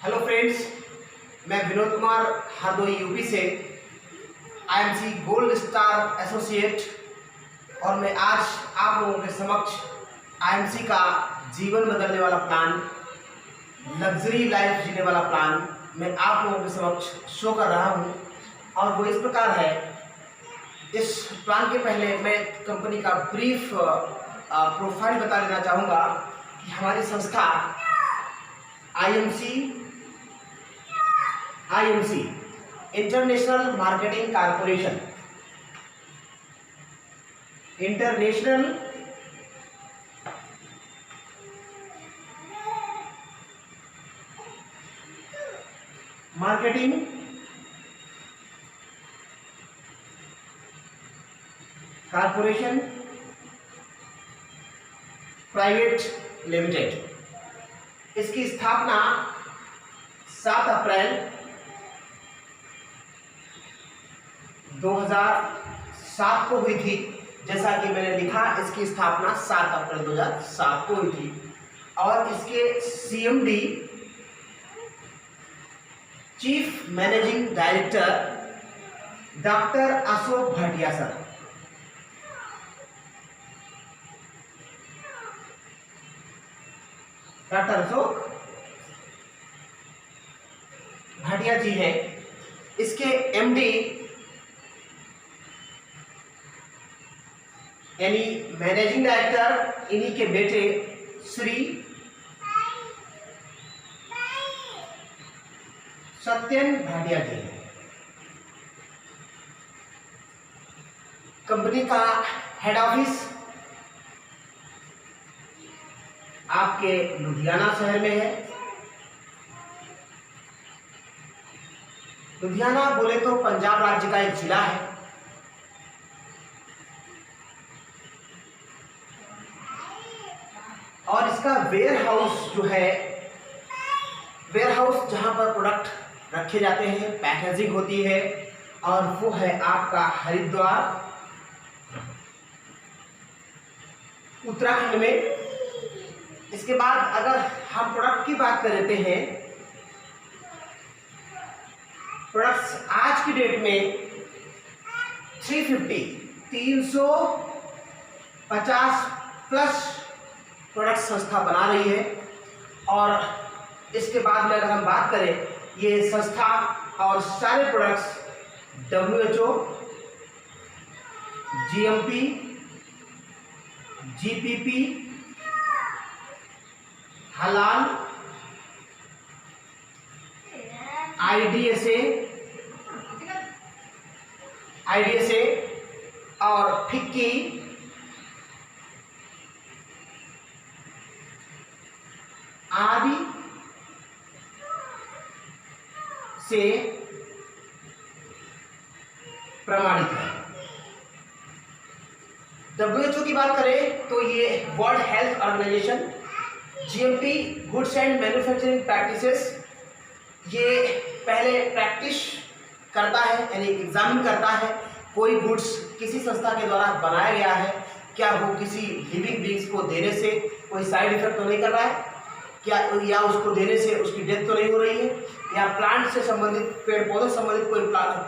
Hello friends, मैं Vinod Kumar Hardoi UP से IMC gold star associate और मैं आज आप लोगों के समक्ष आईएमसी का जीवन बदलने वाला प्लान, लग्जरी लाइफ जीने वाला प्लान मैं आप लोगों के समक्ष शो कर रहा हूं। और वो इस प्रकार है। इस प्लान के पहले मैं कंपनी का ब्रीफ प्रोफाइल बता देना चाहूँगा कि हमारी संस्था IMC international marketing corporation private limited. इसकी स्थापना 7 अप्रैल 2007 को हुई थी। जैसा कि मैंने लिखा, इसकी स्थापना 7 अप्रैल 2007 को हुई थी और इसके CMD chief managing director doctor Ashok Bhatia sir. Doctor Ashok Bhatia ji हैं। इसके एमडी यानी मैनेजिंग डायरेक्टर इन्हीं के बेटे श्री सत्यन भाटिया जी हैं। कंपनी का हेड ऑफिस आपके लुधियाना शहर में है। लुधियाना बोले तो पंजाब राज्य का एक जिला है। और इसका वेयर हाउस जो है, वेयर हाउस जहां पर प्रोडक्ट रखे जाते हैं, पैकेजिंग होती है, और वो है आपका हरिद्वार उत्तराखंड में। इसके बाद अगर हम प्रोडक्ट की बात कर लेते हैं, प्रोडक्ट्स आज की डेट में 350 प्लस प्रोडक्ट संस्था बना रही है। और इसके बाद में अगर हम बात करें, ये संस्था और सारे प्रोडक्ट्स WHO, GMP, GPP, हलाल, IDSA और फिक्की आदि से प्रमाणित है। WHO की बात करें तो ये World Health Organisation, GMP goods and manufacturing practices, ये पहले प्रैक्टिस करता है यानी एग्जामिन करता है कोई गुड्स किसी संस्था के द्वारा बनाया गया है, क्या वो किसी लिविंग बीइंग्स को देने से कोई साइड इफेक्ट तो नहीं कर रहा है, क्या या उसको देने से उसकी डेथ तो नहीं हो रही है, या प्लांट से संबंधित, पेड़ पौधों से संबंधित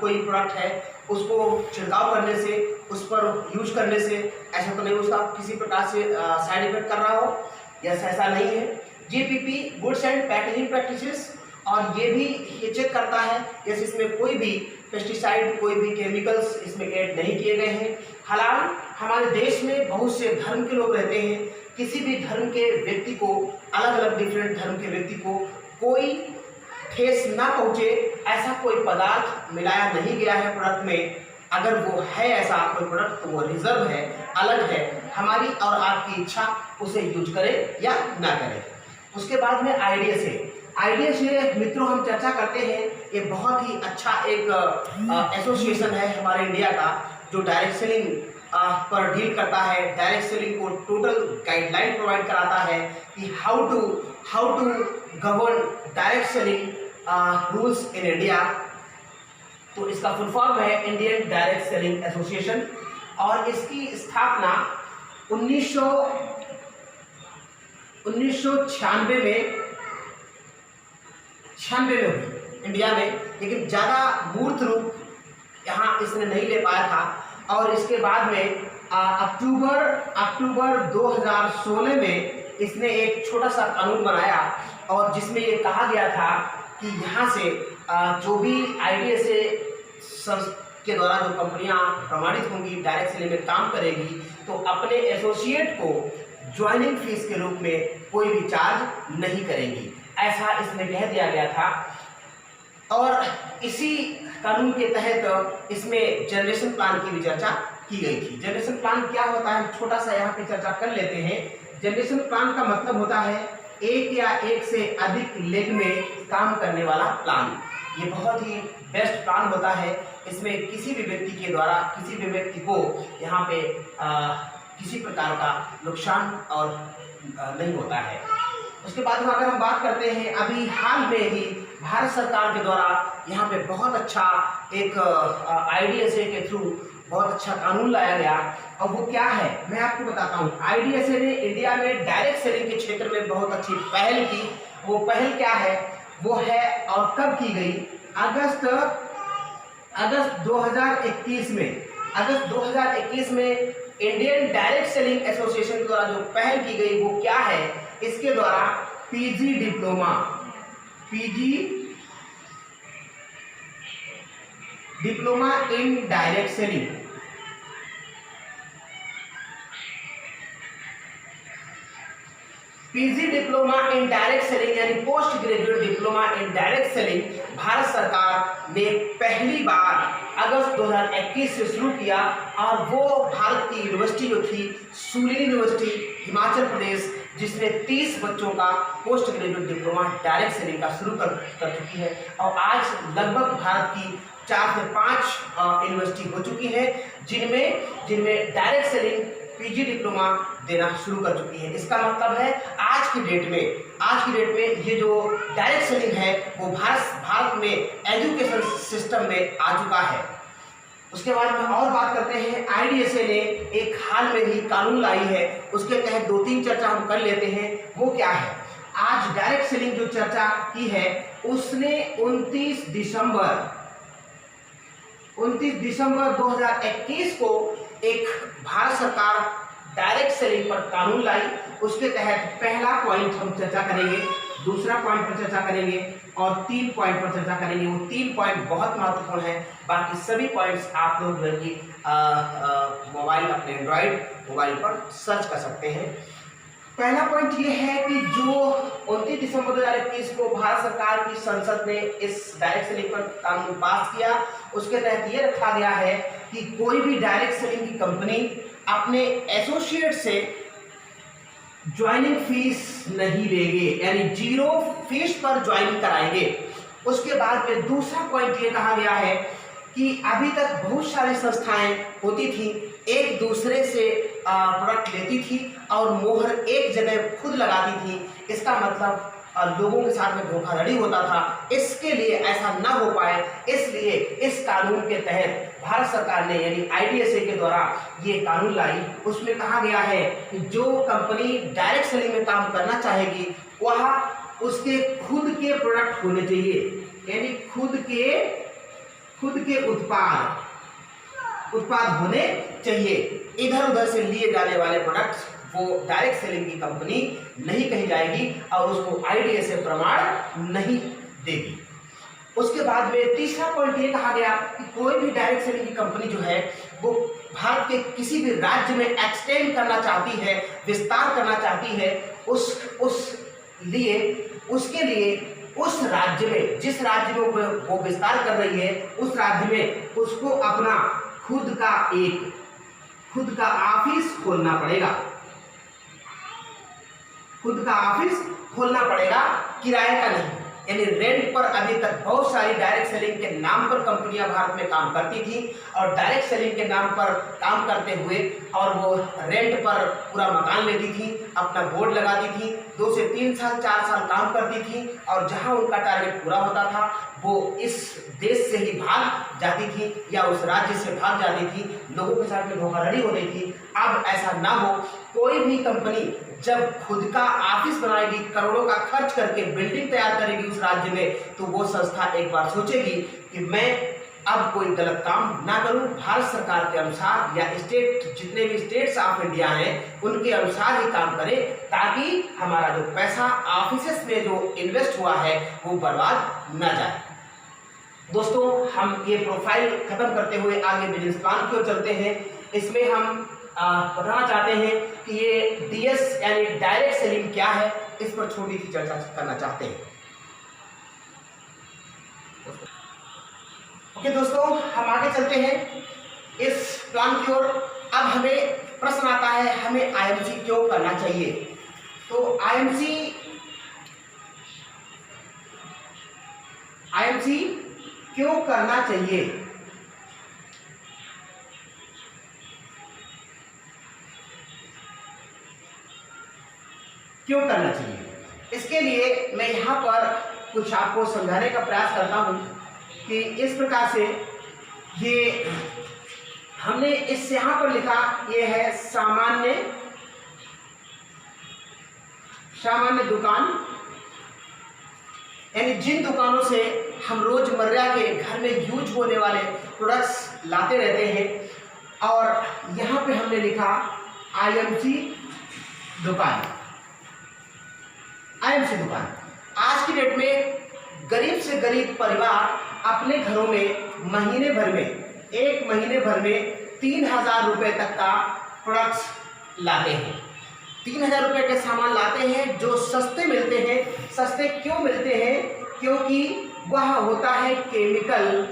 कोई प्रोडक्ट है, उसको छिड़काव करने से, उस पर यूज करने से ऐसा तो नहीं उसका किसी प्रकार से साइड इफेक्ट कर रहा हो, या ऐसा नहीं है। GPP goods and packaging practices, और ये भी ये चेक करता है जैसे इसमें कोई भी पेस्टिसाइड, कोई भी केमिकल्स इसमें ऐड नहीं किए गए हैं। हलाल, हमारे देश में बहुत से धर्म के लोग रहते हैं, किसी भी धर्म के व्यक्ति को, अलग अलग डिफरेंट धर्म के व्यक्ति को कोई ठेस ना पहुंचे ऐसा कोई पदार्थ मिलाया नहीं गया है प्रोडक्ट में। अगर वो है ऐसा कोई प्रोडक्ट तो वो रिजर्व है, अलग है। हमारी और आपकी इच्छा उसे यूज करें या ना करें। उसके बाद में IDSA मित्रों हम चर्चा करते हैं, ये बहुत ही अच्छा एक एसोसिएशन है हमारे इंडिया का, जो डायरेक्ट सेलिंग पर डील करता है, डायरेक्ट सेलिंग को टोटल गाइडलाइन प्रोवाइड कराता है कि how to govern direct selling rules in India. तो इसका फुल फॉर्म है इंडियन डायरेक्ट सेलिंग एसोसिएशन, और इसकी स्थापना 1996 में 96 में हुई इंडिया में, लेकिन ज़्यादा मूर्त रूप यहाँ इसने नहीं ले पाया था। और इसके बाद में अक्टूबर 2016 में इसने एक छोटा सा कानून बनाया और जिसमें ये कहा गया था कि यहाँ से जो भी IDSA के द्वारा जो कंपनियां प्रमाणित होंगी, डायरेक्ट सेलिंग में काम करेगी, तो अपने एसोसिएट को ज्वाइनिंग फीस के रूप में कोई भी चार्ज नहीं करेंगी, ऐसा इसमें कह दिया गया था। और इसी कानून के तहत इसमें जनरेशन प्लान की भी चर्चा की गई थी। जनरेशन प्लान क्या होता है, छोटा सा यहाँ पे चर्चा कर लेते हैं। जनरेशन प्लान का मतलब होता है एक या एक से अधिक लेग में काम करने वाला प्लान। ये बहुत ही बेस्ट प्लान होता है। इसमें किसी भी व्यक्ति के द्वारा किसी भी व्यक्ति को यहाँ पे किसी प्रकार का नुकसान और नहीं होता है। उसके बाद में अगर हम बात करते हैं, अभी हाल में ही भारत सरकार के द्वारा यहाँ पे बहुत अच्छा एक IDSA के थ्रू बहुत अच्छा कानून लाया गया। और वो क्या है मैं आपको बताता हूँ। IDSA ने इंडिया में डायरेक्ट सेलिंग के क्षेत्र में बहुत अच्छी पहल की। वो पहल क्या है, वो है और कब की गई, अगस्त 2021 में इंडियन डायरेक्ट सेलिंग एसोसिएशन के द्वारा जो पहल की गई वो क्या है, इसके द्वारा PG diploma in direct selling, PG diploma in direct selling यानी post graduate diploma in direct selling Bharat सरकार ने पहली बार अगस्त 2021 से शुरू किया। और वो भारत की यूनिवर्सिटी जो थी सूली यूनिवर्सिटी हिमाचल प्रदेश, जिसने 30 बच्चों का post graduate diploma direct selling का शुरू कर चुकी है। और आज लगभग भारत की 4 से 5 यूनिवर्सिटी हो चुकी है जिनमें डायरेक्ट सेलिंग पीजी डिप्लोमा देना शुरू कर चुकी है। इसका मतलब है आज की डेट में ये जो डायरेक्ट सेलिंग है वो भारत में एजुकेशन सिस्टम में आ चुका है। उसके बाद में और बात करते हैं, IDSA ने एक हाल में ही कानून लाई है, उसके तहत 2-3 चर्चा हम कर लेते हैं। वो क्या है, आज डायरेक्ट सेलिंग जो चर्चा की है उसने 29 दिसंबर 2021 को एक भारत सरकार डायरेक्ट सेलिंग पर कानून लाई। उसके तहत पहला पॉइंट हम चर्चा करेंगे, दूसरा पॉइंट पर चर्चा करेंगे और 3 पॉइंट पर चर्चा करेंगे। वो 3 पॉइंट बहुत महत्वपूर्ण है। बाकी सभी पॉइंट्स आप लोग मोबाइल अपने एंड्रॉइड मोबाइल पर सर्च कर सकते हैं। पहला पॉइंट ये है कि जो 29 दिसंबर 2021 को भारत सरकार की संसद ने इस डायरेक्ट सेलिंग पर कानून पास किया, उसके तहत ये रखा गया है कि कोई भी डायरेक्ट सेलिंग की कंपनी अपने एसोसिएट से ज्वाइनिंग फीस नहीं लेंगे, यानी 0 फीस पर ज्वाइनिंग कराएंगे। उसके बाद में दूसरा पॉइंट ये कहा गया है कि अभी तक बहुत सारी संस्थाएं होती थी, एक दूसरे से प्रोडक्ट लेती थी और मोहर एक जगह खुद लगाती थी। इसका मतलब लोगों के साथ में धोखाधड़ी होता था। इसके लिए ऐसा ना हो पाए, इसलिए इस कानून के तहत भारत सरकार ने यानी IDSA के द्वारा ये कानून लाई। उसमें कहा गया है कि जो कंपनी डायरेक्ट सेलिंग में काम करना चाहेगी वह उसके खुद के प्रोडक्ट होने चाहिए, यानी खुद के उत्पाद होने चाहिए। इधर उधर से लिए जाने वाले प्रोडक्ट्स वो डायरेक्ट सेलिंग की कंपनी नहीं कही जाएगी और उसको IDSA प्रमाण नहीं देगी। उसके बाद में तीसरा पॉइंट ये कहा गया कि कोई भी डायरेक्ट सेलिंग की कंपनी जो है वो भारत के किसी भी राज्य में एक्सटेंड करना चाहती है, विस्तार करना चाहती है, उसके लिए उस राज्य में जिस राज्य में वो विस्तार कर रही है उस राज्य में उसको अपना खुद का ऑफिस खोलना पड़ेगा, किराए का नहीं। यानी रेंट पर अभी तक बहुत सारी डायरेक्ट सेलिंग के नाम पर कंपनियां भारत में काम करती थी और डायरेक्ट सेलिंग के नाम पर काम करते हुए और वो रेंट पर पूरा मकान लेती थी, अपना बोर्ड लगाती थी, 2 से 3 साल 4 साल काम करती थी और जहां उनका टारगेट पूरा होता था वो इस देश से ही भाग जाती थी या उस राज्य से भाग जाती थी, लोगों के साथ में धोखाधड़ी हो रही थी। अब ऐसा ना हो, कोई भी कंपनी जब खुद का ऑफिस बनाएगी, करोड़ों का खर्च करके बिल्डिंग तैयार करेगी उस राज्य में, तो वो संस्था एक बार सोचेगी कि मैं अब कोई गलत काम ना करूं, भारत सरकार के अनुसार या स्टेट, जितने भी स्टेट्स ऑफ इंडिया हैं उनके अनुसार ही काम करें, ताकि हमारा जो पैसा ऑफिसेस में जो इन्वेस्ट हुआ है वो बर्बाद ना जाए। दोस्तों, हम ये प्रोफाइल खत्म करते हुए आगे बिजनेस प्लान की ओर चलते हैं। इसमें हम बताना चाहते हैं कि ये डीएस यानी डायरेक्ट सेलिंग क्या है, इस पर छोटी सी चर्चा करना चाहते हैं। ओके दोस्तों, हम आगे चलते हैं इस प्लान की ओर। अब हमें प्रश्न आता है, हमें आईएमसी क्यों करना चाहिए? तो आईएमसी क्यों करना चाहिए? क्यों करना चाहिए? इसके लिए मैं यहाँ पर कुछ आपको समझाने का प्रयास करता हूँ कि इस प्रकार से ये हमने इस यहाँ पर लिखा, ये है सामान्य दुकान, यानी जिन दुकानों से हम रोजमर्रा के घर में यूज होने वाले प्रोडक्ट्स लाते रहते हैं, और यहाँ पे हमने लिखा आईएमसी दुकान। आईएमसी दुकान आज की डेट में गरीब से गरीब परिवार अपने घरों में महीने भर में 3,000 रुपए तक का प्रोडक्ट्स लाते हैं। 3,000 रुपए के सामान लाते हैं जो सस्ते मिलते हैं। सस्ते क्यों मिलते हैं? क्योंकि वह होता है केमिकल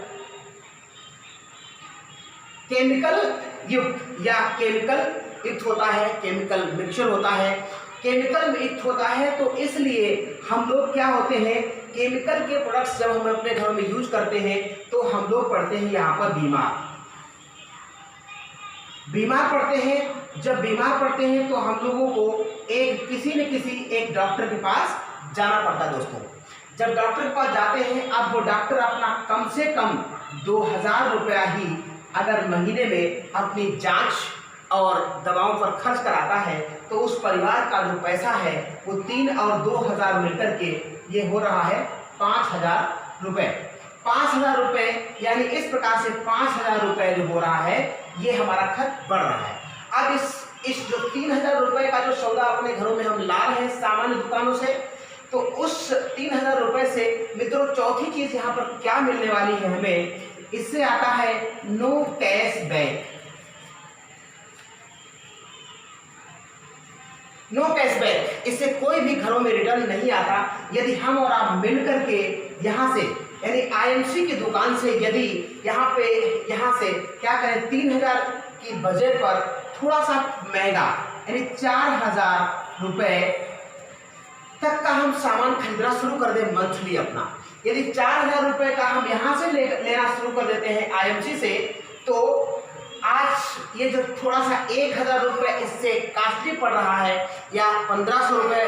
युक्त, या केमिकल युक्त होता है, केमिकल मिक्सचर होता है, केमिकल युक्त होता है। तो इसलिए हम लोग क्या होते हैं, केमिकल के प्रोडक्ट्स जब हम अपने घरों में यूज करते हैं तो हम लोग पड़ते हैं यहाँ पर बीमार पड़ते हैं। जब बीमार पड़ते हैं तो हम लोगों को किसी न किसी एक डॉक्टर के पास जाना पड़ता है। दोस्तों, जब डॉक्टर के पास जाते हैं, अब वो डॉक्टर अपना कम से कम 2,000 रुपया ही अगर महीने में अपनी जांच और दवाओं पर खर्च कराता है, तो उस परिवार का जो पैसा है वो 3 और 2,000 मिलकर के ये हो रहा है 5,000 रुपये। 5,000 रुपये, यानी इस प्रकार से 5,000 रुपये जो हो रहा है, ये हमारा खर्च बढ़ रहा है। अब इस जो 3,000 रुपये का जो सौदा अपने घरों में हम ला रहे हैं सामान्य दुकानों से, तो उस 3,000 रुपये से मित्रों चौथी चीज यहाँ पर क्या मिलने वाली है हमें, इससे आता है no cash back. No cashback, इससे कोई भी घरों में रिटर्न नहीं आता। यदि हम और आप मिलकर के यहाँ से, यानी आईएमसी की दुकान से, यदि यहाँ से क्या करें, 3,000 की बजट पर थोड़ा सा महंगा, यानी 4,000 रुपये तक का हम सामान खरीदना शुरू कर दें मंथली अपना। यदि 4,000 रुपये का हम यहाँ से लेना शुरू कर देते हैं आईएमसी से, तो आज ये जो थोड़ा सा 1,000 रुपये इससे कॉस्टली पड़ रहा है, या 1,500 रुपये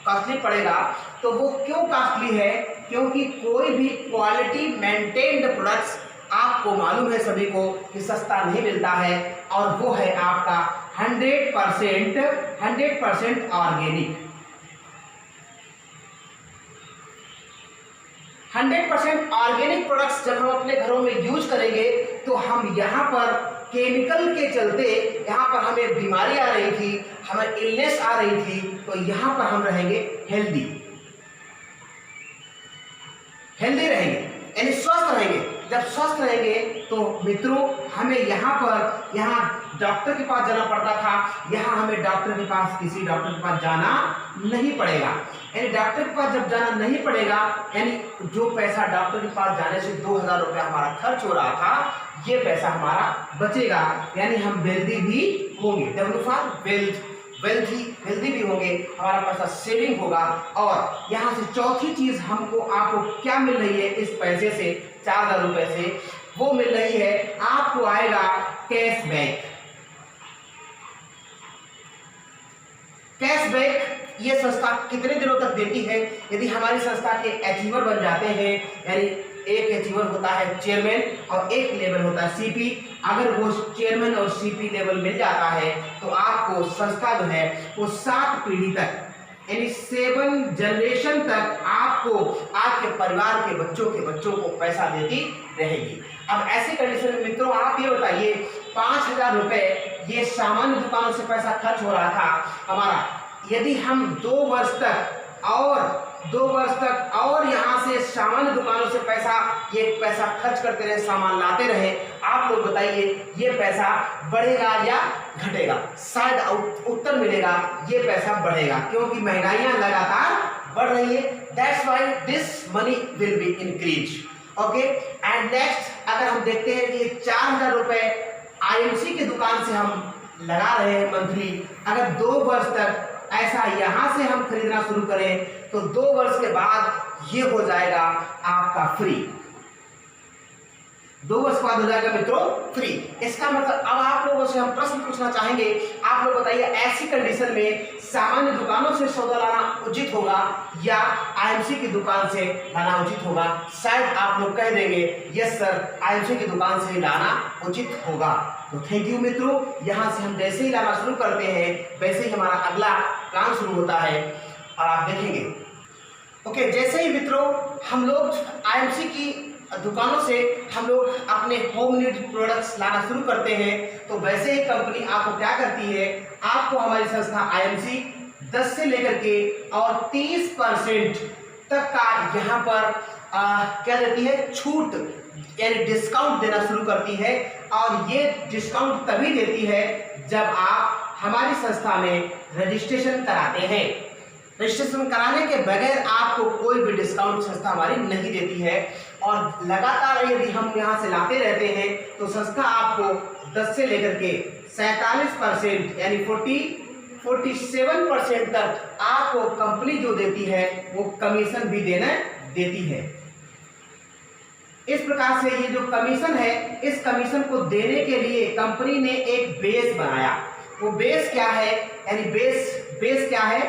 कॉस्टली पड़ेगा, तो वो क्यों कॉस्टली है? क्योंकि कोई भी क्वालिटी मेंटेन्ड प्रोडक्ट्स आपको मालूम है सभी को कि सस्ता नहीं मिलता है, और वो है आपका 100% ऑर्गेनिक। 100% ऑर्गेनिक प्रोडक्ट्स जब हम अपने घरों में यूज करेंगे, तो हम यहाँ पर केमिकल के चलते यहाँ पर हमें बीमारी आ रही थी, हमें इलनेस आ रही थी, तो यहाँ पर हम रहेंगे हेल्दी रहेंगे, यानी स्वस्थ रहेंगे। जब स्वस्थ रहेंगे तो मित्रों हमें यहाँ डॉक्टर के पास जाना पड़ता था, यहाँ हमें किसी डॉक्टर के पास जाना नहीं पड़ेगा। यानी डॉक्टर के पास जब जाना नहीं पड़ेगा, यानी जो पैसा डॉक्टर के पास जाने से 2,000 रुपया हमारा खर्च हो रहा था, ये पैसा हमारा बचेगा, यानी हम वेल्दी भी होंगे, हेल्दी भी होंगे, हमारा पैसा सेविंग होगा। और यहाँ से चौथी चीज आपको क्या मिल रही है इस पैसे से, 4,000 रुपये से, वो मिल रही है, आपको आएगा कैशबैक। ये संस्था कितने दिनों तक देती है? यदि हमारी संस्था के अचीवर बन जाते हैं, यानी एक अचीवर होता है चेयरमैन और एक लेवल होता है सीपी, अगर वो चेयरमैन और सीपी लेवल मिल जाता है तो आपको संस्था जो है वो 7 पीढ़ी तक, यानी 7 जनरेशन तक आपको आपके परिवार के बच्चों को पैसा देती रहेगी। अब ऐसी कंडीशन में मित्रों आप ये बताइए, 5,000 रुपए ये सामान्य दुकानों से पैसा खर्च हो रहा था हमारा, यदि हम 2 वर्ष तक और यहाँ से सामान्य दुकानों से पैसा खर्च करते रहे, सामान लाते रहे, आप लोग बताइए ये पैसा बढ़ेगा या घटेगा? शायद उत्तर मिलेगा ये पैसा बढ़ेगा, क्योंकि महंगाइयां लगातार बढ़ रही है। That's why this money will be increase. Okay, and next अगर हम देखते हैं कि 4,000 रुपए आईएमसी की दुकान से हम लगा रहे हैं मंथली, अगर 2 वर्ष तक ऐसा यहाँ से हम खरीदना शुरू करें तो 2 वर्ष के बाद ये हो जाएगा आपका फ्री। 2 वर्ष बाद हो जाएगा मित्रों फ्री। इसका मतलब अब आप लोगों से हम प्रश्न पूछना चाहेंगे, आप लोग बताइए ऐसी कंडीशन में सामान्य दुकानों से सौदा लाना उचित होगा या आईएमसी की दुकान से लाना उचित होगा? शायद आप लोग कह देंगे यस सर, आईएमसी की दुकान से ही लाना उचित होगा। तो थैंक यू मित्रों, यहाँ से हम जैसे ही लाना शुरू करते हैं वैसे ही हमारा अगला प्लान शुरू होता है और आप देखेंगे। ओके, जैसे ही मित्रों हम लोग आईएमसी की दुकानों से हम लोग अपने होम नीड प्रोडक्ट्स लाना शुरू करते हैं तो वैसे ही कंपनी आपको क्या करती है, आपको हमारी संस्था आईएमसी 10 से लेकर के और 30% तक का यहाँ पर क्या देती है, छूट यानी डिस्काउंट देना शुरू करती है। और ये डिस्काउंट तभी देती है जब आप हमारी संस्था में रजिस्ट्रेशन कराते हैं। रजिस्ट्रेशन कराने के बगैर आपको कोई भी डिस्काउंट संस्था हमारी नहीं देती है। और लगातार यदि हम यहाँ से लाते रहते हैं तो संस्था आपको 10 से लेकर के 47% यानी 47% तक आपको कंपनी जो देती है वो कमीशन भी देती है। इस प्रकार से ये जो कमीशन है, इस कमीशन को देने के लिए कंपनी ने एक बेस बनाया। वो बेस क्या है, यानी बेस क्या है?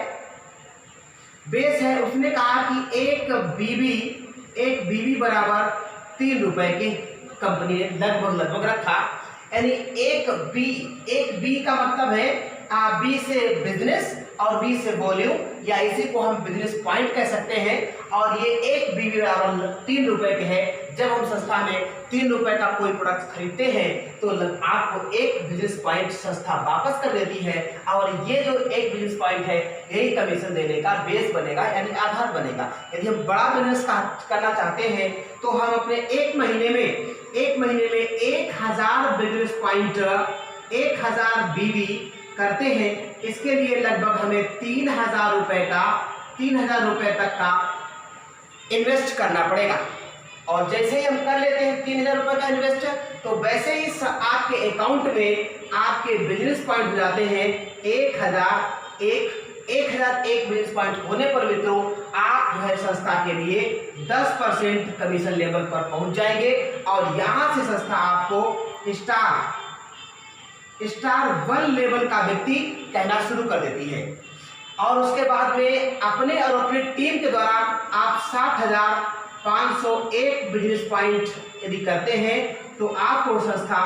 बेस है, उसने कहा कि एक बीबी बराबर 3 रुपए के कंपनी ने लगभग रखा। यानी एक बी का मतलब है बी से बिजनेस और बी से वॉल्यूम, या इसी को हम बिजनेस पॉइंट कह सकते हैं। और ये एक बीबी बराबर 3 रुपए के है। जब हम संस्था में 3 रुपए का कोई प्रोडक्ट खरीदते हैं तो आपको एक बिजनेस पॉइंट संस्था वापस कर देती है। और ये जो एक बिजनेस पॉइंट है यही कमीशन देने का बेस बनेगा, यानी आधार बनेगा। यदि हम बड़ा बिजनेस करना चाहते हैं तो हम अपने एक महीने में 1000 बिजनेस पॉइंट, 1000 बीबी करते हैं। इसके लिए लगभग हमें 3000 रुपए तक का इन्वेस्ट करना पड़ेगा। और जैसे ही हम कर लेते हैं 3000 रुपए का इन्वेस्ट, तो वैसे ही आपके अकाउंट में आपके बिजनेस पॉइंट हो जाते हैं 1001 बिजनेस पॉइंट होने पर मित्रों आप जो है संस्था के लिए 10% कमीशन लेवल पर पहुंच जाएंगे। और यहाँ से संस्था आपको स्टार 1 लेवल का व्यक्ति कहना शुरू कर देती है। और उसके बाद में अपने और अपनी टीम के द्वारा आप 7,501 बिजनेस पॉइंट यदि करते हैं तो आपको संस्था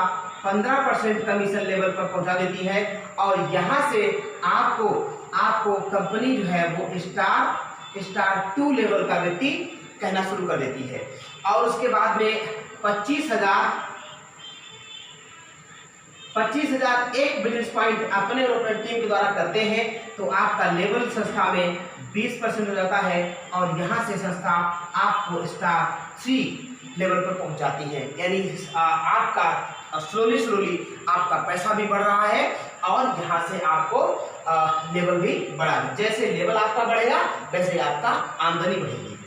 15% कमीशन लेवल पर पहुंचा देती है। और यहाँ से आपको कंपनी जो है वो स्टार 2 लेवल का व्यक्ति कहना शुरू कर देती है। और उसके बाद में 25,000 एक बिजनेस पॉइंट अपने और अपने टीम के द्वारा करते हैं तो आपका लेवल संस्था में 20% हो जाता है। और यहाँ से संस्था आपको स्टार 3 लेवल पर पहुँचाती है। यानी आपका स्लोली आपका पैसा भी बढ़ रहा है और यहाँ से आपको लेवल भी बढ़ा। जैसे लेवल आपका बढ़ेगा वैसे आपका आमदनी बढ़ेगी।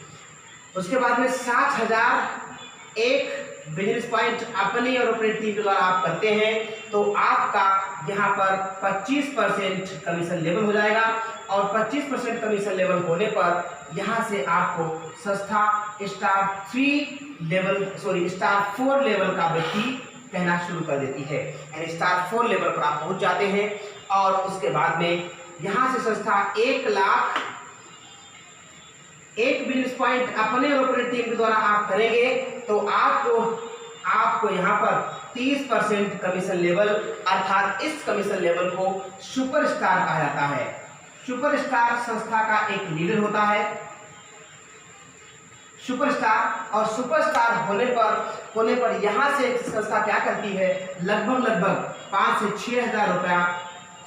उसके बाद में 60,000 एक बिजनेस पॉइंट अपनी और अपनी टीम के द्वारा आप करते हैं तो आपका यहाँ पर 25% कमीशन लेवल हो जाएगा। और 25% कमीशन लेवल होने पर यहाँ से आपको संस्था स्टार 4 लेवल का व्यक्ति कहना शुरू कर देती है। यानी स्टार 4 लेवल पर आप पहुँच जाते हैं। और उसके बाद में यहाँ से संस्था 1,00,000 1 बिजनेस पॉइंट अपने और अपनी टीम के द्वारा आप करेंगे तो आपको यहाँ पर 30% कमीशन लेवल, अर्थात इस कमीशन लेवल को सुपरस्टार कहा जाता है। सुपरस्टार संस्था का एक लीडर होता है, सुपरस्टार। और सुपरस्टार होने पर यहाँ से संस्था क्या करती है, लगभग 5 से 6 हज़ार रुपया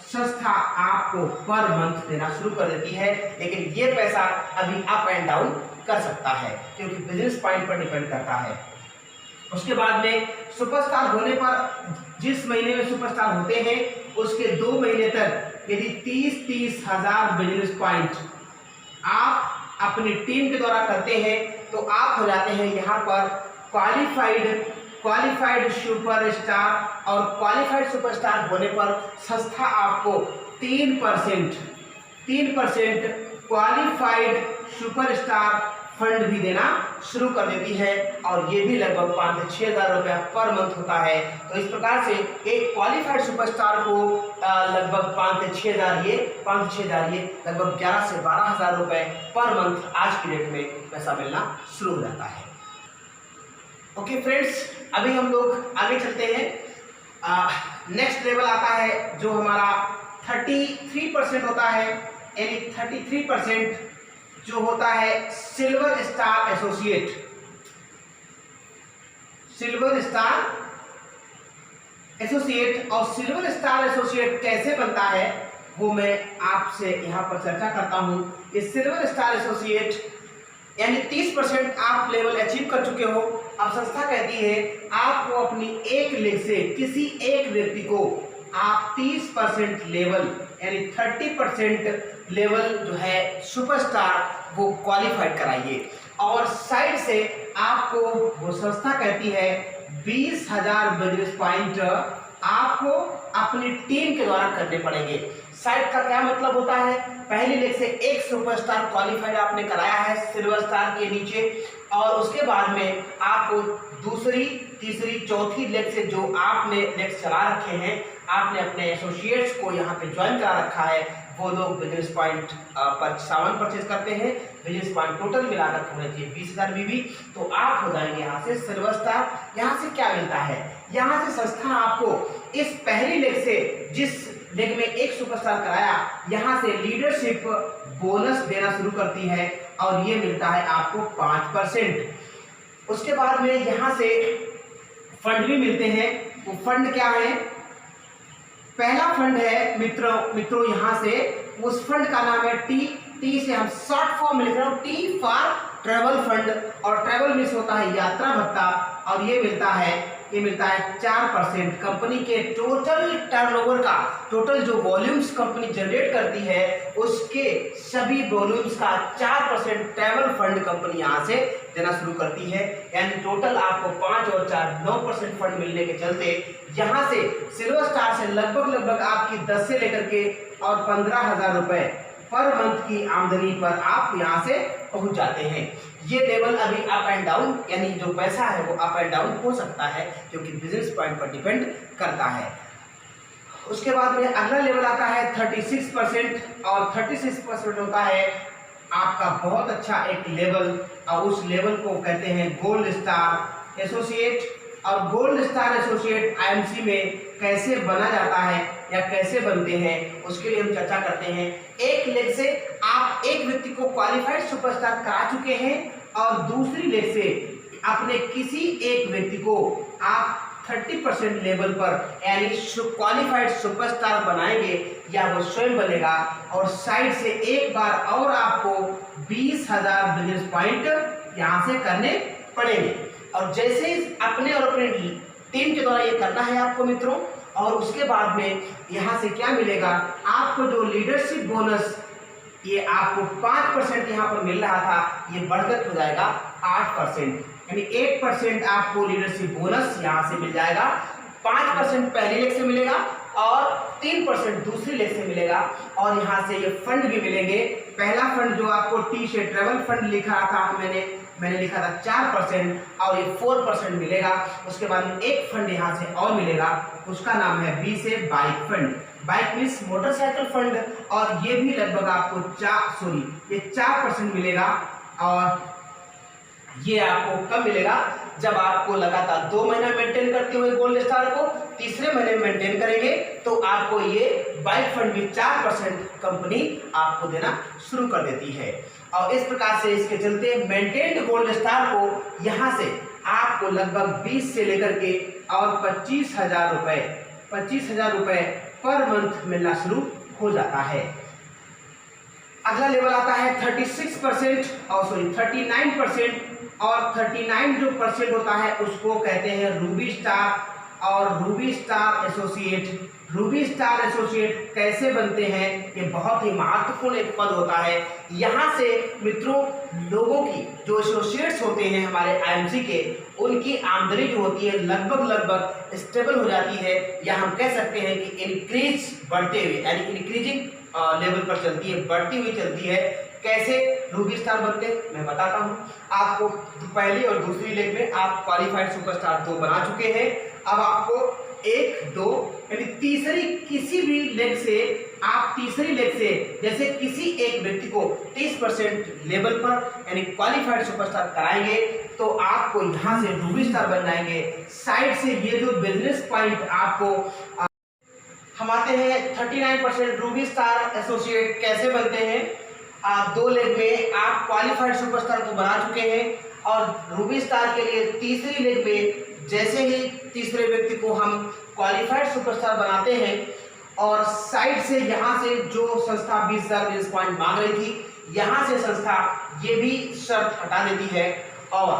संस्था आपको पर मंथ देना शुरू कर देती है। लेकिन ये पैसा अभी अप एंड डाउन कर सकता है क्योंकि बिजनेस पॉइंट पर डिपेंड करता है। उसके बाद में सुपरस्टार होने पर, जिस महीने में सुपरस्टार होते हैं उसके 2 महीने तक यदि 30 हज़ार बिजनेस पॉइंट आप अपनी टीम के द्वारा करते हैं तो आप हो जाते हैं यहाँ पर क्वालिफाइड सुपरस्टार। और क्वालिफाइड सुपरस्टार होने पर संस्था आपको 3% क्वालिफाइड सुपरस्टार फंड भी देना शुरू कर देती है और ये भी लगभग 5 से 6 हज़ार रुपया पर मंथ होता है। तो इस प्रकार से एक क्वालिफाइड सुपरस्टार को लगभग 5 से 6 हज़ार ये लगभग 11 से 12 हज़ार रुपये पर मंथ आज की डेट में पैसा मिलना शुरू हो जाता है। ओके फ्रेंड्स, अभी हम लोग आगे चलते हैं। नेक्स्ट लेवल आता है जो हमारा 33% होता है, यानी 33% जो होता है silver star associate. Silver star associate कैसे बनता है वो मैं आपसे यहाँ पर चर्चा करता हूँ। इस सिल्वर स्टार एसोसिएट यानी 30% आप लेवल अचीव कर चुके हो। अब संस्था कहती है आपको अपनी एक लेग से किसी एक व्यक्ति को आप 30% लेवल यानी 30% लेवल जो है सुपरस्टार वो क्वालिफाइड कराइए। और साइड से आपको वो संस्था कहती है 20,000 बिजनेस पॉइंट आपको अपनी टीम के द्वारा करने पड़ेंगे। साइड का क्या मतलब होता है, पहली लेग से एक सुपरस्टार क्वालिफाइड आपने कराया है सिल्वर स्टार के नीचे, और उसके बाद में आपको दूसरी, तीसरी, चौथी लेग से जो आपने लेग चला रखे हैं, आपने अपने एसोसिएट्स को यहाँ पे ज्वाइन करा रखा है, वो लोग बिजनेस पॉइंट पर सामान परचेज करते हैं। बिजनेस पॉइंट टोटल मिलाकर होना चाहिए 20,000 बीबी, तो आप हो जाएंगे यहाँ से सिल्वर स्टार। यहाँ से क्या मिलता है, यहाँ से संस्था आपको इस पहली लेग से, जिस लेग में एक सुपरस्टार कराया, यहाँ से लीडरशिप बोनस देना शुरू करती है और ये मिलता है आपको 5%। उसके बाद में यहाँ से फंड भी मिलते हैं। वो फंड क्या है, पहला फंड है मित्रों यहाँ से, उस फंड का नाम है टी से हम शॉर्ट फॉर्म में लिख रहा हूँ, टी फॉर ट्रैवल फंड। और ट्रैवल मिस होता है यात्रा भत्ता, और ये मिलता है 4% कंपनी के टोटल टर्नओवर का, टोटल जो वॉल्यूम्स कंपनी जनरेट करती है उसके सभी वॉल्यूम्स का 4% ट्रैवल फंड कंपनी यहाँ से देना शुरू करती है। यानी टोटल आपको 5 और 4 9% फंड मिलने के चलते यहाँ से सिल्वर स्टार से लगभग आपकी 10 से लेकर के और 15,000 रुपए पर मंथ की आमदनी पर आप यहाँ से पहुंच जाते हैं। ये लेवल अभी अप एंड डाउन, यानी जो पैसा है वो अप एंड डाउन हो सकता है क्योंकि बिजनेस पॉइंट पर डिपेंड करता है। उसके बाद में अगला लेवल आता है 36%, और 36% होता है आपका बहुत अच्छा एक लेवल, और उस लेवल को कहते हैं गोल्ड स्टार एसोसिएट। और गोल्ड स्टार एसोसिएट आईएमसी में कैसे बना जाता है या कैसे बनते हैं, उसके लिए हम चर्चा करते हैं। एक लेग से आप एक व्यक्ति को क्वालिफाइड सुपरस्टार करा चुके हैं, और दूसरी लेग से अपने किसी एक व्यक्ति को आप 30% लेवल पर यानी क्वालिफाइड सुपरस्टार बनाएंगे, या वो स्वयं बनेगा। और साइड से एक बार और आपको 20,000 बिजनेस पॉइंट यहाँ से करने पड़ेंगे। और जैसे ही अपने और अपने टीम के द्वारा ये करना है आपको मित्रों, और उसके बाद में यहाँ से क्या मिलेगा, आपको जो लीडरशिप बोनस ये आपको 5% यहाँ पर मिल रहा था, ये बढ़कर हो जाएगा 8%, यानी 8% आपको लीडरशिप बोनस यहाँ से मिल जाएगा। 5% पहली लेग से मिलेगा और 3% दूसरी लेग से मिलेगा। और यहाँ से ये फंड भी मिलेंगे। पहला फंड जो आपको टी से ट्रेवल फंड लिखा था, मैंने लिखा था 4%, और ये 4% मिलेगा। उसके बाद में एक फंड यहाँ से और मिलेगा, उसका नाम है बी से bike fund. Bike means motorcycle fund, और ये भी लगभग आपको 4% मिलेगा। और ये आपको कब मिलेगा? जब आपको लगातार 2 महीना मेंटेन करते हुए गोल्ड स्टार को तीसरे महीने मेंटेन करेंगे तो आपको ये बाइक फंड भी 4% कंपनी आपको देना शुरू कर देती है। और इस प्रकार से इसके चलते मेंटेन्ड गोल्ड स्टार को यहाँ से आपको लगभग 20 से लेकर के और 25,000 रुपए पर मंथ मिलना शुरू हो जाता है। अगला लेवल आता है 39%, और 39 जो परसेंट होता है उसको कहते हैं रूबी स्टार और Ruby star associate. Ruby star associate कैसे बनते हैं? ये बहुत ही महत्वपूर्ण एक पद होता है। यहाँ से मित्रों लोगों की जो एसोसिएट्स होते हैं हमारे आईएमसी के, उनकी आमदनी जो होती है लगभग स्टेबल हो जाती है, या हम कह सकते हैं कि इंक्रीज बढ़ते हुए यानी इंक्रीजिंग लेवल पर चलती है, बढ़ती हुई चलती है। कैसे रूबी स्टार बनते हैं मैं बताता हूँ आपको। पहली और दूसरी लेग में आप क्वालिफाइड सुपरस्टार 2 बना चुके हैं। अब आपको 1, 2 यानी तीसरी किसी भी लेग से, आप तीसरी लेग से जैसे किसी एक व्यक्ति को 30% लेवल पर यानी क्वालिफाइड सुपरस्टार कराएंगे तो आपको यहाँ से रूबी स्टार बन जाएंगे। साइड से ये जो बिजनेस पॉइंट आपको हम आते हैं 39% रूबी स्टार एसोसिएट कैसे बनते हैं? आप 2 लेग में आप क्वालिफाइड सुपरस्टार को बना चुके हैं और रूबी स्टार के लिए तीसरी लेग में जैसे ही तीसरे व्यक्ति को हम क्वालिफाइड सुपरस्टार बनाते हैं और साइड से यहाँ से जो संस्था 20,000 बेस पॉइंट मांग रही थी, यहाँ से संस्था ये भी शर्त हटा देती है। और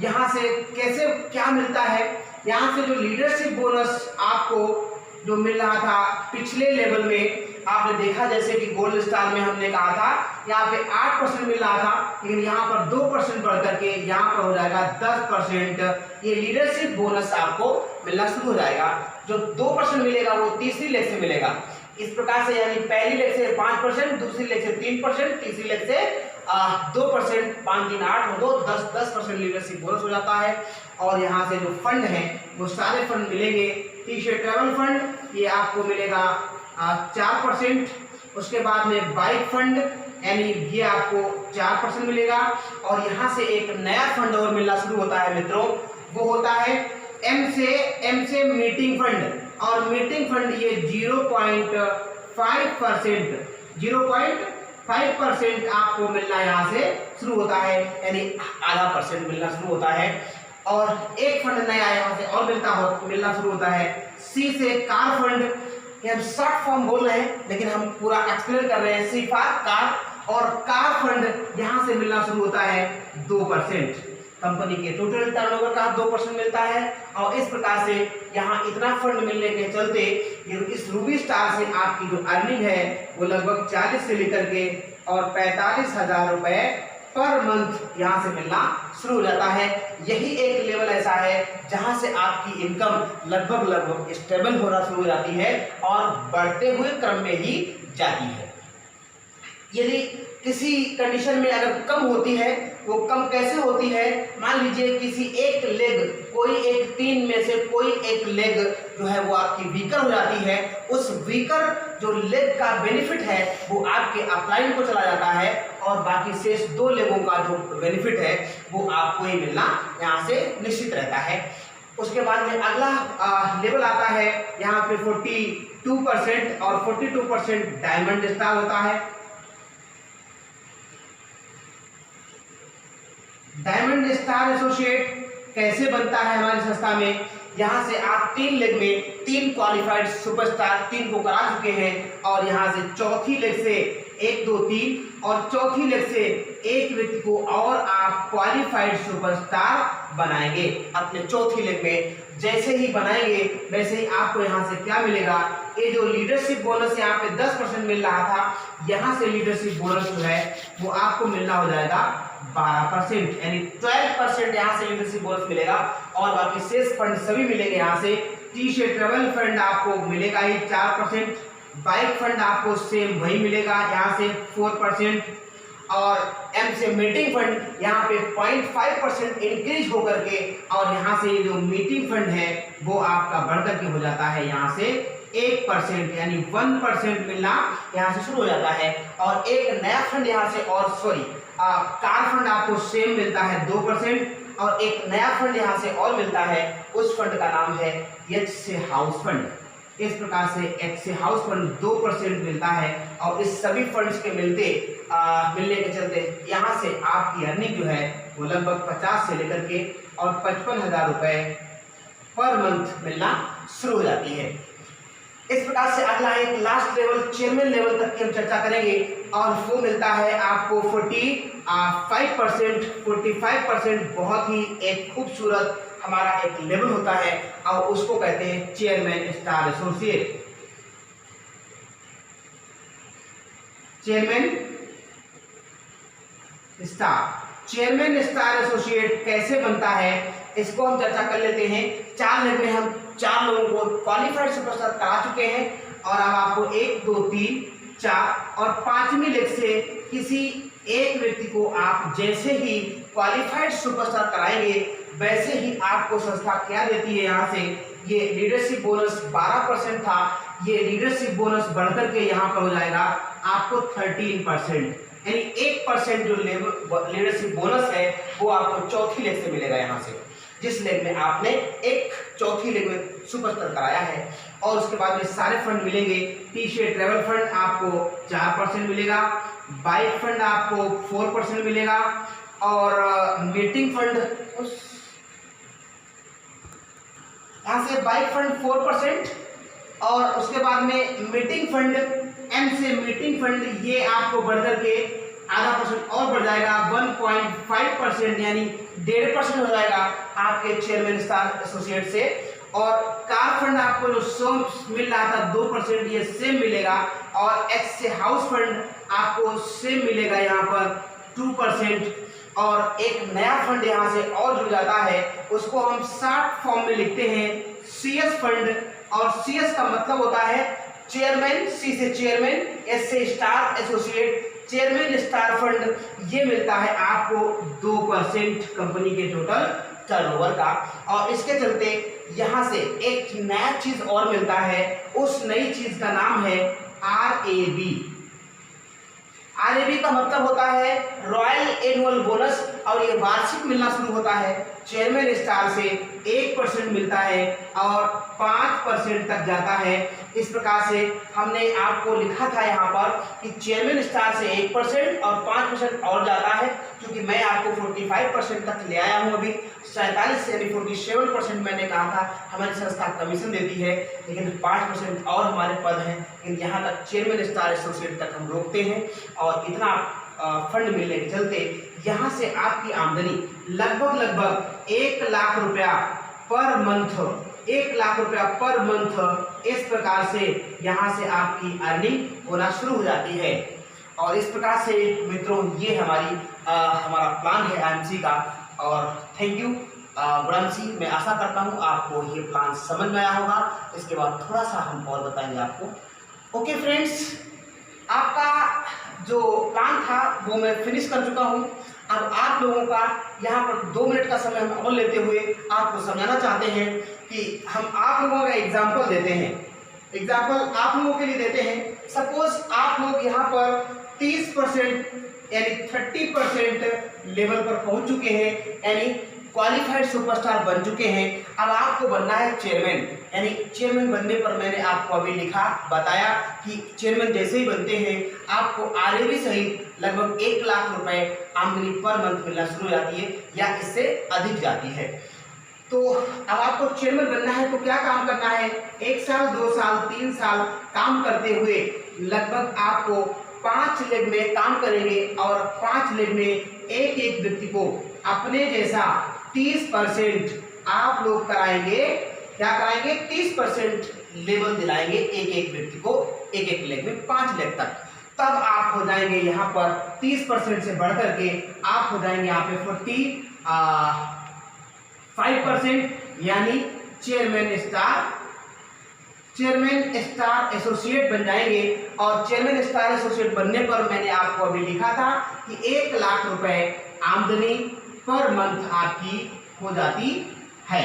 यहाँ से कैसे क्या मिलता है? यहाँ से जो लीडरशिप बोनस आपको जो मिल रहा था पिछले लेवल में, आपने देखा जैसे कि गोल्ड स्टार में हमने कहा था यहाँ पे 8% मिल रहा था, लेकिन यहाँ पर 2% बढ़ करके यहाँ पर हो जाएगा 10%। ये लीडरशिप बोनस आपको मिलना शुरू हो जाएगा। जो 2% मिलेगा वो तीसरी लेग से मिलेगा। इस प्रकार से यानी पहली लेग से 5%, दूसरी लेग से 3%, तीसरी लेग से 2%, 5 3 8 हो 10% लीडरशिप बोनस हो जाता है। और यहाँ से जो फंड है वो सारे फंड मिलेंगे। टी-शर्ट ट्रैवल फंड ये आपको मिलेगा 4%। उसके बाद में बाइक फंड यानी ये आपको 4% मिलेगा। और यहाँ से एक नया फंड और मिलना शुरू होता है मित्रों, वो होता है एम से मीटिंग फंड। और मीटिंग फंड ये 0.5% आपको मिलना यहाँ से शुरू होता है, यानी आधा % मिलना शुरू होता है। और एक फंड नया यहाँ से और मिलना शुरू होता है सी से कार फंड। ये हम शॉर्ट फॉर्म बोल रहे हैं लेकिन हम पूरा एक्सप्लेन कर रहे हैं। सी फॉर कार और कार फंड यहाँ से मिलना शुरू होता है 2%। कंपनी के टोटल टर्नओवर का 2% मिलता है। और इस प्रकार से यहाँ इतना फंड मिलने के चलते इस रूबी स्टार से आपकी जो अर्निंग है वो लगभग 40 से लेकर के और 45,000 रुपए पर मंथ यहाँ से मिलना शुरू हो जाता है। यही एक लेवल ऐसा है जहाँ से आपकी इनकम लगभग स्टेबल होना शुरू हो जाती है और बढ़ते हुए क्रम में ही जाती है। यदि किसी कंडीशन में अगर कम होती है, वो कम कैसे होती है? मान लीजिए किसी एक लेग, कोई एक 3 में से कोई एक लेग जो है वो आपकी वीकर हो जाती है। उस वीकर जो लेग का बेनिफिट है वो आपके अपलाइन को चला जाता है और बाकी शेष 2 लेगों का जो बेनिफिट है वो आपको ही मिलना यहाँ से निश्चित रहता है। उसके बाद में अगला लेवल आता है यहाँ पे 42% और 42% डायमंड स्टार होता है। डायमंड स्टार एसोसिएट कैसे बनता है हमारी संस्था में? यहाँ से आप 3 लेग में 3 क्वालिफाइड सुपरस्टार 3 को करा चुके हैं और यहाँ से चौथी लेग से 1 2 3 और चौथी लेग से एक व्यक्ति को और आप क्वालिफाइड सुपरस्टार बनाएंगे अपने चौथी लेग में। जैसे ही बनाएंगे वैसे ही आपको यहाँ से क्या मिलेगा? ये जो लीडरशिप बोनस यहाँ पे 10% मिल रहा था, यहाँ से लीडरशिप बोनस जो है वो आपको मिलना हो जाएगा 12%, यानी 12% यहाँ से लीडरशिप बोनस मिलेगा। और बाकी शेष फंड सभी मिलेंगे यहाँ से। टी-शर्ट ट्रैवल फंड आपको मिलेगा ही 4%, बाइक फंड आपको सेम वही मिलेगा यहाँ से 4%, और एम से मीटिंग फंड यहाँ पे 0.5% इंक्रीज होकर के और यहाँ से जो मीटिंग फंड है वो आपका बढ़कर के हो जाता है यहाँ से 1% यानी 1% मिलना यहाँ से शुरू हो जाता है। और एक नया फंड यहाँ से, और सॉरी कार फंड आपको सेम मिलता है 2%, और एक नया फंड यहाँ से और मिलता है, उस फंड का नाम है एच से हाउस फंड। इस प्रकार से एच से हाउस फंड 2% मिलता है। और इस सभी फंड्स के मिलने के चलते यहाँ से आपकी अर्निंग जो है वो लगभग 50 से लेकर के और 55,000 रुपए पर मंथ मिलना शुरू हो जाती है। इस प्रकार से अगला एक लास्ट लेवल, चेयरमैन लेवल तक की हम चर्चा करेंगे, और वो मिलता है आपको 45%। बहुत ही एक खूबसूरत हमारा एक लेवल होता है, और उसको कहते हैं chairman star associate. Chairman star associate कैसे बनता है, इसको हम चर्चा कर लेते हैं। 4 लेग में हम 4 लोगों को क्वालिफाइड सुपरस्टार करा चुके हैं, और अब आपको 1 2 3 4 और 5वीं लेग से किसी एक व्यक्ति को आप जैसे ही क्वालिफाइड सुपरस्टार कराएंगे, वैसे ही आपको संस्था क्या देती है, यहाँ से ये लीडरशिप बोनस 12% था, ये लीडरशिप बोनस बढ़कर के यहाँ पर हो जाएगा आपको 13%, यानी 1% जो लीडरशिप बोनस है वो आपको चौथी लेग से मिलेगा। यहाँ से जिस लेग में आपने एक चौथी लेग में सुपरस्टार कराया है, और उसके बाद में सारे फंड मिलेंगे। टी-शर्ट ट्रेवल फंड आपको 4% मिलेगा, बाइक फंड आपको 4% मिलेगा, और मीटिंग फंड, यहाँ से बाइक फंड 4%, और उसके बाद में मीटिंग फंड, एम से मीटिंग फंड, ये आपको बढ़कर के आधा % और बढ़ जाएगा 1.5%, यानी 1.5% हो जाएगा आपके चेयरमैन स्टार एसोसिएट से। और कार फंड आपको जो सम मिल रहा था 2%, ये सेम मिलेगा, और एच से हाउस फंड आपको सेम मिलेगा यहाँ पर 2%, और एक नया फंड यहाँ से और जुड़ जाता है, उसको हम शॉर्ट फॉर्म में लिखते हैं CS फंड, और CS का मतलब होता है चेयरमैन, C से चेयरमैन, S से star associate, chairman star fund. ये मिलता है आपको 2% कंपनी के टोटल टर्नओवर का। और इसके चलते यहाँ से एक नया चीज और मिलता है, उस नई चीज का नाम है RAB। RAB का मतलब होता है रॉयल एनुअल बोनस, और ये वार्षिक मिलना शुरू होता है। चेयरमैन स्टार से 1% मिलता है और 5% तक जाता है। इस प्रकार से हमने आपको लिखा था यहाँ पर कि चेयरमैन स्टार से 1% और 5% और जाता है, क्योंकि मैं आपको 45% तक ले आया हूँ। अभी 47 यानी 47% मैंने कहा था हमारी संस्था कमीशन देती है, लेकिन 5% और हमारे पद हैं, लेकिन यहाँ तक चेयरमैन स्टार एसोसिएट तक हम रोकते हैं। और इतना फंड मिलने के चलते यहाँ से आपकी आमदनी लगभग 1 लाख रुपया पर मंथ, 1 लाख रुपया पर मंथ, इस प्रकार से यहाँ से आपकी अर्निंग होना शुरू हो जाती है। और इस प्रकार से मित्रों ये हमारा प्लान है IMC का। और थैंक यू गुणांशी, मैं आशा करता हूँ आपको ये प्लान समझ में आया होगा। इसके बाद थोड़ा सा हम और बताएंगे आपको। ओके फ्रेंड्स, आपका जो प्लान था वो मैं फिनिश कर चुका हूँ। अब आप लोगों का यहाँ पर 2 मिनट का समय हम और लेते हुए आपको समझाना चाहते हैं कि हम आप लोगों का एग्जाम्पल देते हैं। एग्जाम्पल आप लोगों के लिए देते हैं। सपोज आप लोग यहाँ पर 30% यानी 30% लेवल पर पहुँच चुके हैं, यानी क्वालिफाइड सुपरस्टार बन चुके हैं। अब आपको बनना है चेयरमैन, यानी चेयरमैन बनने पर मैंने आपको अभी बताया कि चेयरमैन जैसे ही बनते हैं आपको RAB सहित लगभग 1 लाख रुपए आमदनी पर मंथ मिलना शुरू हो जाती है, या इससे अधिक जाती है। तो अब आपको चेयरमैन बनना है तो क्या काम करना है, 1 साल 2 साल 3 साल काम करते हुए लगभग आपको 5 लेग में काम करेंगे, और 5 लेग में एक व्यक्ति को अपने जैसा 30% आप लोग कराएंगे। क्या कराएंगे, 30% लेवल दिलाएंगे एक व्यक्ति को, एक लेग में 5 लेग तक। तब आप हो जाएंगे यहाँ पर 30% से बढ़कर के आप हो जाएंगे यहाँ पे 45%, यानी चेयरमैन स्टार एसोसिएट बन जाएंगे। और चेयरमैन स्टार एसोसिएट बनने पर मैंने आपको अभी लिखा था कि 1 लाख रुपए आमदनी पर मंथ आपकी हो जाती है।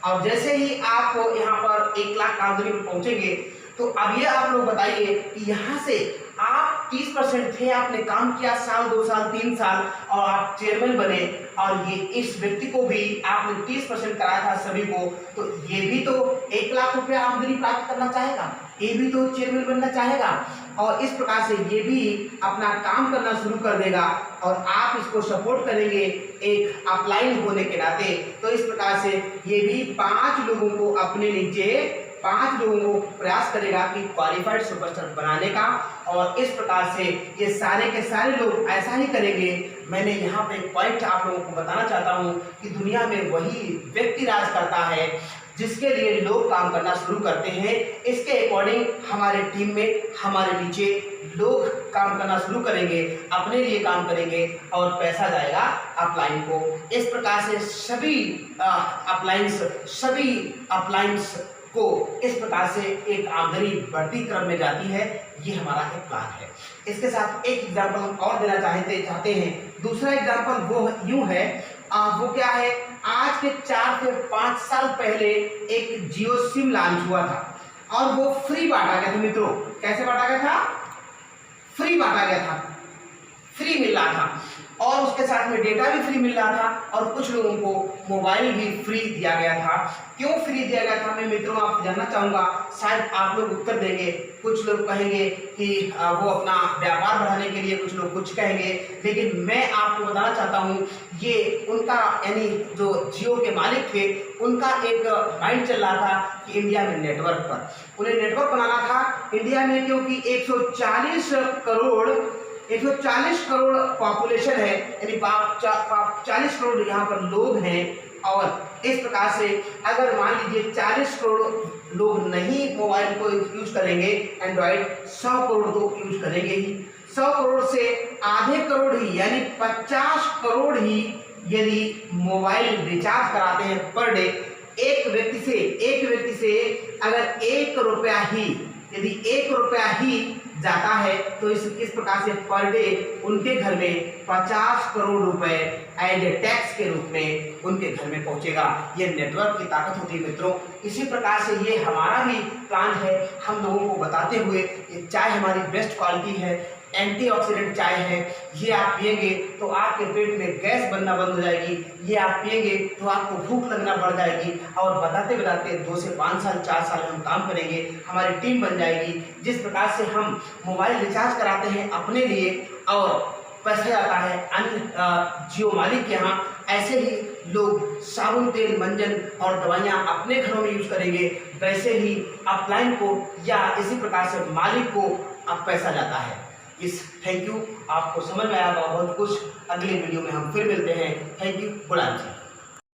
और जैसे ही आप यहाँ पर 1 लाख आमदनी पर पहुंचेंगे तो अब ये आप लोग बताइए कि यहाँ से आप 30% थे, आपने काम किया साल 2 साल 3 साल और आप चेयरमैन बने, और ये इस व्यक्ति को भी आपने 30% कराया था सभी को, तो ये भी तो 1 लाख रुपया आमदनी प्राप्त करना चाहेगा, ये भी तो चेयरमैन बनना चाहेगा, और इस प्रकार से ये भी अपना काम करना शुरू कर देगा और आप इसको सपोर्ट करेंगे एक अपलाइन होने के नाते। तो इस प्रकार से ये भी 5 लोगों को अपने नीचे 5 लोगों को प्रयास करेगा कि क्वालिफाइड सुपरस्टार बनाने का, और इस प्रकार से ये सारे के सारे लोग ऐसा ही करेंगे। मैंने यहाँ पे एक पॉइंट आप लोगों को बताना चाहता हूँ कि दुनिया में वही व्यक्ति राज करता है जिसके लिए लोग काम करना शुरू करते हैं। इसके अकॉर्डिंग हमारे टीम में हमारे नीचे लोग काम करना शुरू करेंगे, अपने लिए काम करेंगे और पैसा जाएगा अपलाइन को। इस प्रकार से सभी अपलाइंस को इस प्रकार से एक आमदनी बढ़ती क्रम में जाती है। ये हमारा एक प्लान है। इसके साथ एक एग्जाम्पल हम और देना चाहते हैं। दूसरा एग्जाम्पल वो यूं है, वो क्या है, आज के 4 से 5 साल पहले एक जियो सिम लॉन्च हुआ था और वो फ्री बांटा गया था मित्रों। कैसे बांटा गया था? फ्री बांटा गया था, फ्री मिल रहा था और उसके साथ में डेटा भी फ्री मिल रहा था और कुछ लोगों को मोबाइल भी फ्री दिया गया था। क्यों फ्री दिया गया था मैं मित्रों आप जानना चाहूँगा, शायद आप लोग उत्तर देंगे। कुछ लोग कहेंगे कि वो अपना व्यापार बढ़ाने के लिए, कुछ लोग कुछ कहेंगे, लेकिन मैं आपको बताना चाहता हूँ ये उनका यानी जो जियो के मालिक थे उनका एक माइंड चल रहा था कि इंडिया में नेटवर्क पर उन्हें नेटवर्क बनाना था इंडिया में, क्योंकि 140 करोड़ पॉपुलेशन है, यानी 40 करोड़ यहाँ पर लोग हैं। और इस प्रकार से अगर मान लीजिए 40 करोड़ लोग नहीं मोबाइल को यूज करेंगे, एंड्रॉइड 100 करोड़ तो यूज करेंगे ही। 100 करोड़ से आधे करोड़ ही यानी 50 करोड़ ही यदि मोबाइल रिचार्ज कराते हैं पर डे, एक व्यक्ति से अगर 1 रुपया ही, यदि 1 रुपया ही जाता है तो इस प्रकार से पर डे उनके घर में 50 करोड़ रुपए एज ए टैक्स के रूप में उनके घर में पहुंचेगा। ये नेटवर्क की ताकत होती है मित्रों। इसी प्रकार से ये हमारा भी प्लान है, हम लोगों को बताते हुए ये चाय हमारी बेस्ट क्वालिटी है, एंटीऑक्सीडेंट चाय है, ये आप पिएंगे तो आपके पेट में गैस बनना बंद हो जाएगी, ये आप पिएंगे तो आपको भूख लगना बढ़ जाएगी, और बताते बताते 2 से 5 साल 4 साल हम काम करेंगे, हमारी टीम बन जाएगी। जिस प्रकार से हम मोबाइल रिचार्ज कराते हैं अपने लिए और पैसा आता है अन्य जियो मालिक के यहाँ, ऐसे ही लोग साबुन तेल मंजन और दवाइयाँ अपने घरों में यूज करेंगे, वैसे ही अपलाइन को या इसी प्रकार से मालिक को अब पैसा जाता है। थैंक यू, आपको समझ में आया बहुत कुछ। अगले वीडियो में हम फिर मिलते हैं। Thank you, good night.